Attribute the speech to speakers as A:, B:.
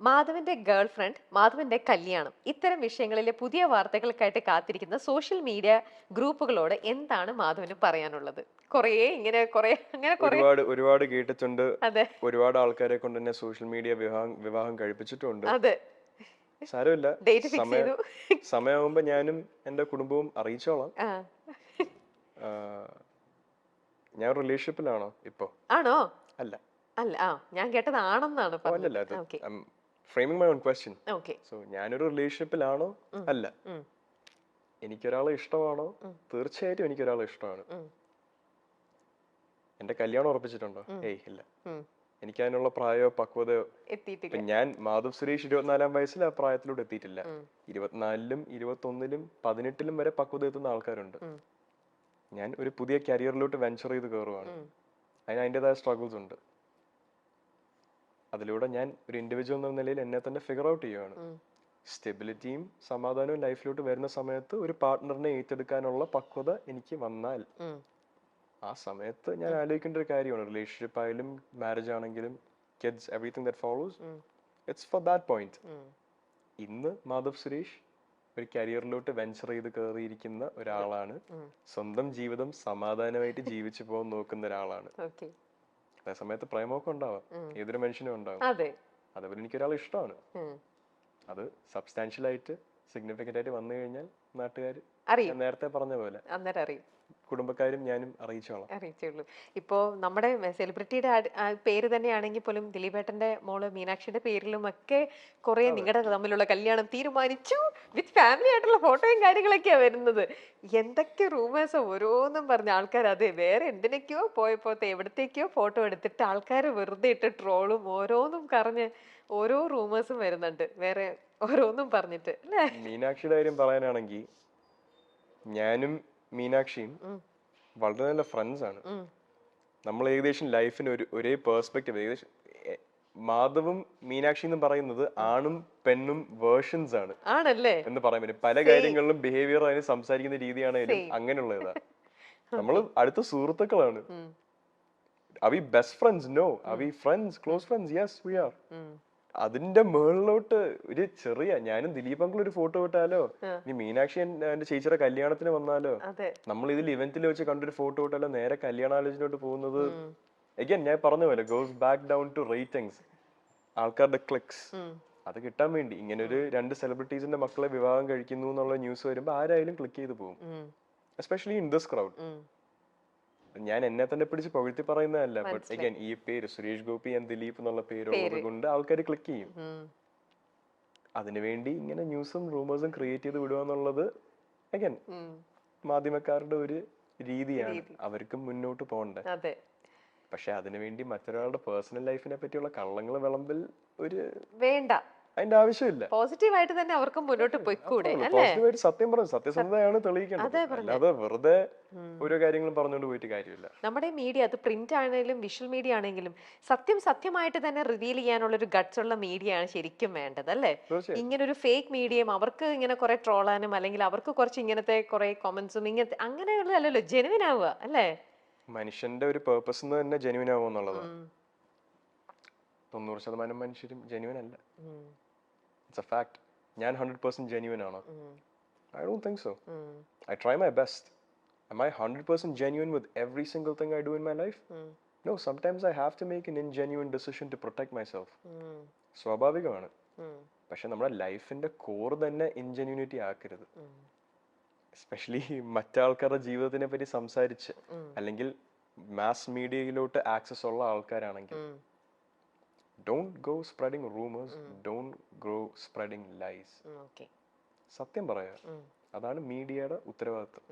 A: മാധവന്റെ girl friend, മാധവന്റെ കല്യാണം, ഇത്തരം വിഷയങ്ങളിലെ പുതിയ വാർത്തകൾക്കായിട്ട് കാത്തിരിക്കുന്ന സോഷ്യൽ മീഡിയ ഗ്രൂപ്പുകളോട് എന്താണ് മാധവന് പറയാനുള്ളത്? കുറേ ഇങ്ങനെ കുറേ അങ്ങനെ കുറേ.
B: ഒരുപാട് ഒരുപാട് കേട്ടിട്ടുണ്ട്.
A: അതെ
B: ഒരുപാട് ആൾക്കാരെ കൊണ്ട് തന്നെ സോഷ്യൽ മീഡിയ വിവാഹം കഴിപ്പിച്ചിട്ടുണ്ട്.
A: അതെ,
B: സാരമില്ല.
A: ഡേറ്റ് ഫിക്സ്
B: സമയം
A: ചെയ്തു.
B: സമയമാകുമ്പോ ഞാനും എന്റെ കുടുംബവും അറിയിച്ചോളാം.
A: ആ,
B: ഞാൻ റിലേഷൻഷിപ്പിലാണോ ഇപ്പോ?
A: ആണോ?
B: അല്ല.
A: അല്ല, ഞാൻ കേട്ടത് ആണെന്നാണ് പറഞ്ഞത്.
B: അല്ലല്ല.
A: Okay
B: framing my own question.
A: Okay.
B: So ഞാനൊരു റിലേഷൻഷിപ്പിലാണോ? അല്ല. എനിക്കൊരാളെ ഇഷ്ടമാണോ? തീർച്ചയായിട്ടും എനിക്കൊരാളെ ഇഷ്ടമാണ്. എന്റെ കല്യാണം ഉറപ്പിച്ചിട്ടുണ്ടോ? ഏയ് ഇല്ല. എനിക്ക് അതിനുള്ള പ്രായമോ പക്വതയോ
A: എത്തിയിട്ടില്ല.
B: ഞാൻ മാധവ് സുരേഷ് 24-ാം വയസ്സിൽ ആ പ്രായത്തിലൂടെ എത്തിയിട്ടില്ല. 24-ലും 21-ലും 18-ലും വരെ പക്വത എത്തുന്ന ആൾക്കാരുണ്ട്. ഞാൻ ഒരു പുതിയ കരിയറിലോട്ട് വെഞ്ചർ ചെയ്ത് കയറുവാണ്. അതിന് അതിൻ്റെതായ സ്ട്രഗിൾസ് ഉണ്ട്. അതിലൂടെ ഞാൻ ഒരു ഇൻഡിവിജ്വൽ എന്ന നിലയിൽ എന്നെ തന്നെ ഫിഗർ ഔട്ട് ചെയ്യുകയാണ്. സ്റ്റെബിലിറ്റിയും സമാധാനവും ലൈഫിലോട്ട് വരുന്ന സമയത്ത് ഒരു പാർട്ട്ണറിനെ ഏറ്റെടുക്കാനുള്ള പക്വത എനിക്ക് വന്നാൽ ആ സമയത്ത് ഞാൻ ആലോചിക്കേണ്ട ഒരു കാര്യമാണ്. റിലേഷൻഷിപ്പ് ആയാലും മാരേജ് ആണെങ്കിലും kids everything that follows, it's for that point. ഇന്ന് മാധവ് സുരേഷ് ഒരു കരിയറിലോട്ട് വെഞ്ചർ ചെയ്ത് കയറിയിരിക്കുന്ന ഒരാളാണ്. സ്വന്തം ജീവിതം സമാധാനമായിട്ട് ജീവിച്ചു പോകാൻ നോക്കുന്ന ഒരാളാണ്. അതേ സമയത്ത് പ്രേമമൊക്കെ ഉണ്ടാവാം, ഏതൊരു മനുഷ്യനും ഉണ്ടാവും. അതേപോലെ എനിക്കൊരാൾ ഇഷ്ടമാണ്. അത് സബ്സ്റ്റാൻഷ്യൽ ആയിട്ട് സിഗ്നിഫിക്കന്റ് ആയിട്ട് വന്നു കഴിഞ്ഞാൽ നാട്ടുകാർ നേരത്തെ പറഞ്ഞ പോലെ കുടുംബക്കാരും ഞാനും അറിയിച്ചോളൂ.
A: ഇപ്പോ നമ്മുടെ സെലിബ്രിറ്റിയുടെ പേര് തന്നെയാണെങ്കിൽ പോലും ദിലീപേട്ടന്റെ മോള് മീനാക്ഷിയുടെ പേരിലും ഒക്കെ കുറെ നിങ്ങളുടെ തമ്മിലുള്ള കല്യാണം തീരുമാനിച്ചു വിത്ത് ഫാമിലി ആയിട്ടുള്ള ഫോട്ടോയും കാര്യങ്ങളൊക്കെയാ വരുന്നത്. എന്തൊക്കെ റൂമേഴ്സ് ഓരോന്നും പറഞ്ഞ ആൾക്കാർ അതെ വേറെ എന്തിനൊക്കെയോ പോയപ്പോഴത്തെ എവിടത്തേക്കോ ഫോട്ടോ എടുത്തിട്ട് ആൾക്കാർ വെറുതെ ഇട്ട് ട്രോളും ഓരോന്നും പറഞ്ഞ് ഓരോ റൂമേഴ്സും വരുന്നുണ്ട് വേറെ ഓരോന്നും പറഞ്ഞിട്ട് അല്ലേ?
B: മീനാക്ഷിയുടെ കാര്യം പറയാനാണെങ്കിൽ ഞാനും മീനാക്ഷിയും വളരെ നല്ല ഫ്രണ്ട്സ് ആണ്. നമ്മൾ ഏകദേശം ലൈഫിന് ഒരേ പേഴ്സ്പെക്റ്റീവ്. ഏകദേശം മാധവും മീനാക്ഷി എന്ന് പറയുന്നത് ആണും പെണ്ണും വേർഷൻസ് ആണ് എന്ന് പറയാൻ പറ്റും. പല കാര്യങ്ങളിലും ബിഹേവിയർ അതിന് സംസാരിക്കുന്ന രീതിയാണെങ്കിലും അങ്ങനെയുള്ള ഇതാ. നമ്മൾ അടുത്ത സുഹൃത്തുക്കളാണ്. Are we best friends? No. Are we friends? Close friends? Yes, we are. അതിന്റെ മുകളിലോട്ട് ഒരു ചെറിയ ഞാനും ദിലീപ് അങ്കിൾ ഒരു ഫോട്ടോ ഇട്ടാലോ, ഇനി മീനാക്ഷി എന്റെ ചേച്ചിയുടെ കല്യാണത്തിന് വന്നാലോ, നമ്മൾ ഇതിൽ ഇവന്റിൽ വെച്ച് കണ്ടൊരു ഫോട്ടോ ഇട്ടാലോ നേരെ കല്യാണാലോചനയോട്ട് പോകുന്നത് അഗൈൻ ഞാൻ പറഞ്ഞ പോലെ goes back down to ratings, ആൾക്കാരുടെ ക്ലിക്സ്. അത് കിട്ടാൻ വേണ്ടി ഇങ്ങനെ ഒരു രണ്ട് സെലിബ്രിറ്റീസിന്റെ മക്കളെ വിവാഹം കഴിക്കുന്നു എന്നുള്ള ന്യൂസ് വരുമ്പോൾ ആരായാലും ക്ലിക്ക് ചെയ്ത് പോകും, എസ്പെഷ്യലി ഇൻ ദിസ് ക്രൗഡ്. ഞാൻ എന്നെ തന്നെ പിടിച്ച് പുകഴ്ത്തി പറയുന്നതല്ല, ബട്ട് അഗൈൻ ഈ പേര് സുരേഷ് ഗോപി ആൻഡ് ദിലീപ് എന്നുള്ള പേരുള്ളത് കൊണ്ട് ആൾക്കാർ ക്ലിക്ക് ചെയ്യും. അതിനുവേണ്ടി ഇങ്ങനെ ന്യൂസും റൂമേഴ്സും ക്രിയേറ്റ് ചെയ്ത് വിടുക എന്നുള്ളത് അഗൈൻ മാധ്യമക്കാരുടെ ഒരു രീതിയാണ്. അവർക്കും മുന്നോട്ട് പോകണ്ടേ. പക്ഷെ അതിനുവേണ്ടി മറ്റൊരാളുടെ പേഴ്സണൽ ലൈഫിനെ പറ്റിയുള്ള കള്ളങ്ങൾ വിളമ്പൽ ഒരു വേണ്ട, അതിന്റെ ആവശ്യമില്ല.
A: പോസിറ്റീവായിട്ട് തന്നെ അവർക്ക് മുന്നോട്ട് പോയിക്കൂടെ?
B: പോസിറ്റീവായിട്ട് സത്യം പറഞ്ഞു സത്യസന്ധതയാണ് തെളിയിക്കേണ്ടത്, അല്ലാതെ വെറുതെ ഓരോ കാര്യങ്ങളും പറഞ്ഞുകൊണ്ട് പോയിട്ട് കാര്യമില്ല.
A: നമ്മുടെ മീഡിയ, അത് പ്രിന്റ് ആണെങ്കിലും വിഷ്വൽ മീഡിയ ആണെങ്കിലും സത്യമായിട്ട് തന്നെ റിവീൽ ചെയ്യാനുള്ള ഒരു ഗട്ട്സ് ഉള്ള മീഡിയ ആണ് ശരിക്കും വേണ്ടത്, അല്ലേ? ഇങ്ങനെ ഒരു ഫേക്ക് മീഡിയയും അവർക്ക് ഇങ്ങനെ കുറെ ട്രോളാനും അല്ലെങ്കിൽ അവർക്ക് കുറച്ച് ഇങ്ങനത്തെ കുറെ കൊമന്റ്സും ഇങ്ങനത്തെ അങ്ങനെയുള്ളതല്ലോ ജെനുവിൻ ആവുക, അല്ലേ?
B: മനുഷ്യന്റെ ഒരു പേർപ്പസ് തന്നെ ജെനുവിൻ ആവുക എന്നുള്ളതാണ്. 90% മനുഷ്യരും ജെനുവിൻ അല്ല. It's a fact. ഞാൻ 100% genuine ആണോ? I don't think so. I try my best. Am I 100% genuine with every single thing I do in my life? No, sometimes I have to make an ingenuine decision to protect myself. സ്വാഭാവികമാണ്. പക്ഷെ നമ്മുടെ ലൈഫിന്റെ core തന്നെ ഇൻജെന്യൂനിറ്റി ആക്കരുത്. Especially മറ്റാൾക്കാരുടെ ജീവിതത്തിനെ പറ്റി സംസാരിച്ച് അല്ലെങ്കിൽ മാസ് മീഡിയയിലോട്ട് ആക്സസ് ഉള്ള ആൾക്കാരാണെങ്കിൽ don't go spreading rumors, don't go spreading lies. സത്യം പറയാ, അതാണ് മീഡിയയുടെ ഉത്തരവാദിത്വം.